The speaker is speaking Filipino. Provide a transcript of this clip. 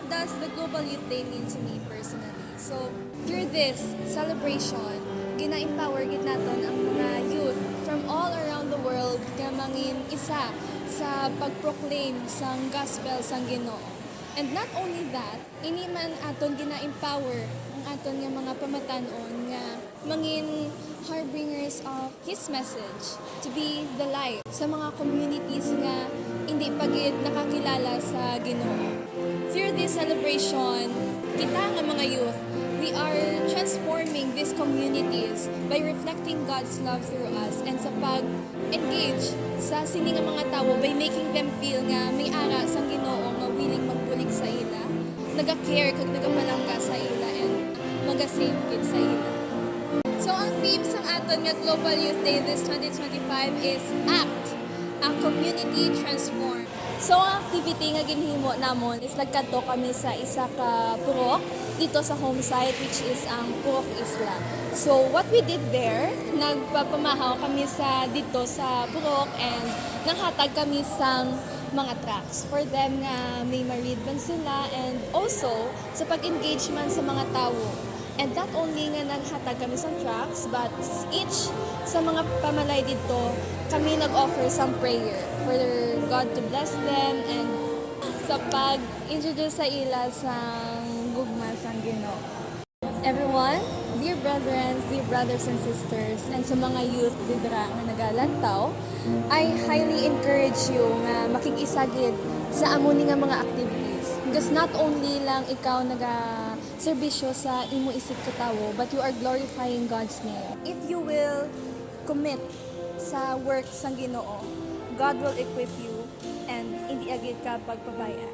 does the Global Youth Day mean to me personally? So, through this celebration, gina-empower gid naton ang mga youth from all around the world nga mangin isa sa pag-proclaim sang gospel sang Ginoo. And not only that, ini man aton gina-empower ang aton nga mga pamatanon nga mangin harbingers of His message to be the light sa mga communities nga hindi pagid nakakilala sa Ginoo. Through this celebration, kita nga mga youth, we are transforming these communities by reflecting God's love through us and sa pag-engage sa sini nga mga tao by making them feel nga may ara sang Ginoo nga willing magbulig sa ila, naga-care kag nagapalangga sa ila and maga-save kid sa ila. So ang theme sang aton nga Global Youth Day this 2025 is ACT, a community transformed. So ang activity nga ginhimo namon is nagkadto kami sa isa ka purok dito sa home site which is ang Purok Isla. So what we did there, nagpapamahaw kami sa dito sa purok and nanghatag kami sang mga tracks for them nga may ma-read man sila and also sa pag-engagement sa mga tao. And not only nga naghatag kami sa tracks, but each sa mga pamalay dito, kami nag-offer some prayer for God to bless them and sa pag-introduce sa ila sa gugma sang Ginoo. Everyone, dear brethren, dear brothers and sisters, and sa mga youth didra nga nagalantaw, I highly encourage you nga makikisagid sa amo ni nga mga activities. Because not only lang ikaw serbisyo sa imo isig katawo, but you are glorifying God's name. If you will commit sa work sang Ginoo, God will equip you and hindi agad ka pagpabaya.